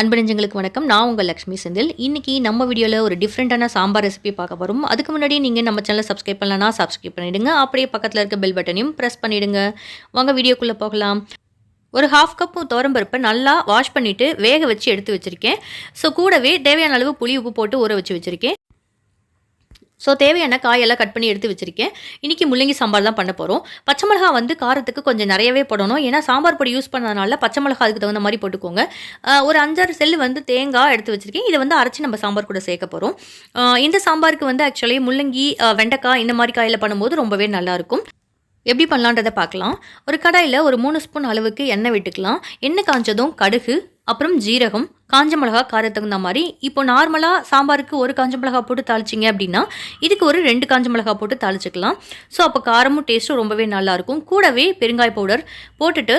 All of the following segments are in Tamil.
அன்பனஞ்சங்களுக்கு வணக்கம். நான் உங்கள் லக்ஷ்மி செந்தில். இன்னைக்கு நம்ம வீடியோவில் ஒரு டிஃப்ரெண்ட்டான சாம்பார் ரெசிபி பார்க்க போகிறோம். அதுக்கு முன்னாடி நீங்கள் நம்ம சேனலை சப்ஸ்கிரைப் பண்ணலன்னா சப்ஸ்கிரைப் பண்ணிவிடுங்க. அப்படியே பக்கத்தில் இருக்க பெல் பட்டனையும் ப்ரெஸ் பண்ணிவிடுங்க. வாங்க வீடியோக்குள்ளே போகலாம். ஒரு 1/2 கப் துவரம்பருப்பை நல்லா வாஷ் பண்ணிவிட்டு வேக வச்சு எடுத்து வச்சுருக்கேன். ஸோ கூடவே தேவையான அளவு புளி உப்பு போட்டு ஊற வச்சு வச்சுருக்கேன். ஸோ தேவையான காயெல்லாம் கட் பண்ணி எடுத்து வச்சுருக்கேன். இன்றைக்கி முள்ளங்கி சாம்பார் தான் பண்ண போகிறோம். பச்சை மிளகா காரத்துக்கு கொஞ்சம் நிறையவே போடணும். ஏன்னா சாம்பார் பொடி யூஸ் பண்ணதுனால பச்சை மிளகா அதுக்கு தகுந்த மாதிரி போட்டுக்கோங்க. ஒரு 5-6 செல்லு தேங்காய் எடுத்து வச்சுருக்கேன். இதை அரைச்சி நம்ம சாம்பார் கூட சேர்க்க போகிறோம். இந்த சாம்பாருக்கு ஆக்சுவலி முள்ளங்கி, வெண்டைக்காய் இந்த மாதிரி காயில் பண்ணும்போது ரொம்பவே நல்லாயிருக்கும். எப்படி பண்ணலான்றதை பார்க்கலாம். ஒரு கடாயில் ஒரு 3 ஸ்பூன் அளவுக்கு எண்ணெய் விட்டுக்கலாம். எண்ணெய் காஞ்சதும் கடுகு, அப்புறம் ஜீரகம், காஞ்ச மிளகா காரத்துக்கு தகுந்த மாதிரி. இப்போ நார்மலாக சாம்பாருக்கு ஒரு காஞ்ச மிளகா போட்டு தாளிச்சிங்க அப்படின்னா இதுக்கு ஒரு 2 காஞ்ச மிளகா போட்டு தாளிச்சிக்கலாம். ஸோ அப்போ காரமும் டேஸ்ட்டும் ரொம்பவே நல்லாயிருக்கும். கூடவே பெருங்காய பவுடர் போட்டுட்டு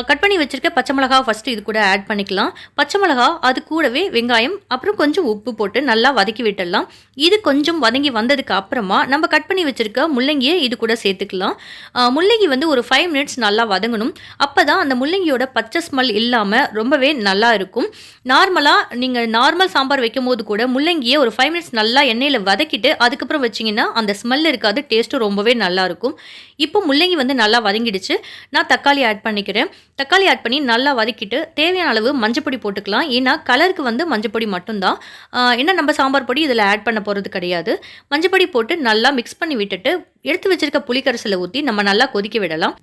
கட் பண்ணி வச்சுருக்க பச்சை மிளகா ஃபஸ்ட்டு இது கூட ஆட் பண்ணிக்கலாம். பச்சை மிளகா அது கூடவே வெங்காயம் அப்புறம் கொஞ்சம் உப்பு போட்டு நல்லா வதக்கி விட்டுடலாம். இது கொஞ்சம் வதங்கி வந்ததுக்கு அப்புறமா நம்ம கட் பண்ணி வச்சுருக்க முள்ளங்கியை இது கூட சேர்த்துக்கலாம். முள்ளங்கி ஒரு 5 மினிட்ஸ் நல்லா வதங்கணும். அப்போ தான் அந்த முள்ளங்கியோட பச்சை ஸ்மெல் இல்லாமல் ரொம்பவே நல்லா இருக்கும். நார்மலாக நீங்கள் நார்மல் சாம்பார் வைக்கும் போது கூட முள்ளங்கியை ஒரு 5 மினிட்ஸ் நல்லா எண்ணெயில் வதக்கிட்டு அதுக்கப்புறம் வச்சிங்கன்னா அந்த ஸ்மெல் இருக்காது, டேஸ்ட்டும் ரொம்பவே நல்லாயிருக்கும். இப்போ முள்ளங்கி நல்லா வதங்கிடுச்சு. நான் தக்காளி ஆட் பண்ணிக்கிறேன். தக்காளி ஆட் பண்ணி நல்லா வதக்கிட்டு தேவையான அளவு மஞ்சப்பொடி போட்டுக்கலாம். ஏன்னா கலருக்கு மஞ்சப்பொடி மட்டும்தான். ஏன்னா நம்ம சாம்பார் பொடி இதில் ஆட் பண்ண போகிறது கிடையாது. மஞ்சப்பொடி போட்டு நல்லா மிக்ஸ் பண்ணி விட்டுட்டு எடுத்து வச்சிருக்க புளிக்கரைசலை ஊற்றி நம்ம நல்லா கொதிக்க விடலாம்.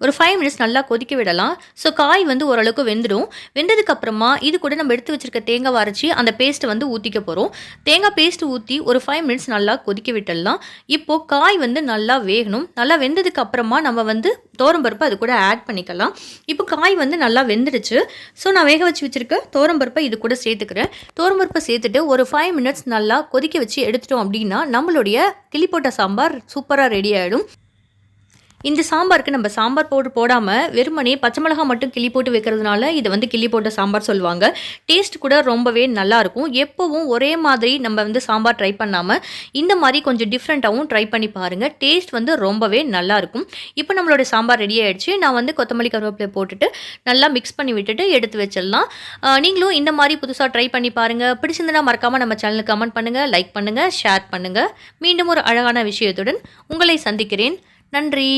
ஒரு 5 மினிட்ஸ் நல்லா கொதிக்க விடலாம். ஸோ காய் ஓரளவுக்கு வெந்துடும். வெந்ததுக்கப்புறமா இது கூட நம்ம எடுத்து வச்சுருக்க தேங்காய் அரைச்சி அந்த பேஸ்ட்டை ஊற்றிக்க போகிறோம். தேங்காய் பேஸ்ட்டு ஊற்றி ஒரு 5 மினிட்ஸ் நல்லா கொதிக்க விட்டுடலாம். இப்போது காய் நல்லா வேகணும். நல்லா வெந்ததுக்கு அப்புறமா நம்ம துவரம்பருப்பை அது கூட ஆட் பண்ணிக்கலாம். இப்போ காய் நல்லா வெந்துடுச்சு. ஸோ நான் வேக வச்சு வச்சுருக்க துவரம்பருப்பை இது கூட சேர்த்துக்கிறேன். துவரம்பருப்பை சேர்த்துட்டு ஒரு 5 மினிட்ஸ் நல்லா கொதிக்க வச்சு எடுத்துட்டோம் அப்படின்னா நம்மளுடைய கிள்ளி போட்ட சாம்பார் சூப்பராக ரெடி ஆகிடும். இந்த சாம்பாருக்கு நம்ம சாம்பார் பவுடர் போடாமல் வெறுமனே பச்சை மிளகா மட்டும் கிள்ளி போட்டு வைக்கிறதுனால இதை கிள்ளி போட்ட சாம்பார் சொல்லுவாங்க. டேஸ்ட் கூட ரொம்பவே நல்லாயிருக்கும். எப்போவும் ஒரே மாதிரி நம்ம சாம்பார் ட்ரை பண்ணாமல் இந்த மாதிரி கொஞ்சம் டிஃப்ரெண்ட்டாகவும் ட்ரை பண்ணி பாருங்கள். டேஸ்ட் ரொம்பவே நல்லாயிருக்கும். இப்போ நம்மளோட சாம்பார் ரெடி ஆகிடுச்சு. நான் கொத்தமல்லி கருவேப்பிலை போட்டுட்டு நல்லா மிக்ஸ் பண்ணி விட்டுட்டு எடுத்து வச்சிடலாம். நீங்களும் இந்த மாதிரி புதுசாக ட்ரை பண்ணி பாருங்கள். பிடிச்சிருந்தனா மறக்காமல் நம்ம சேனலுக்கு கமெண்ட் பண்ணுங்கள், லைக் பண்ணுங்கள், ஷேர் பண்ணுங்கள். மீண்டும் ஒரு அழகான விஷயத்துடன் உங்களை சந்திக்கிறேன். நன்றி.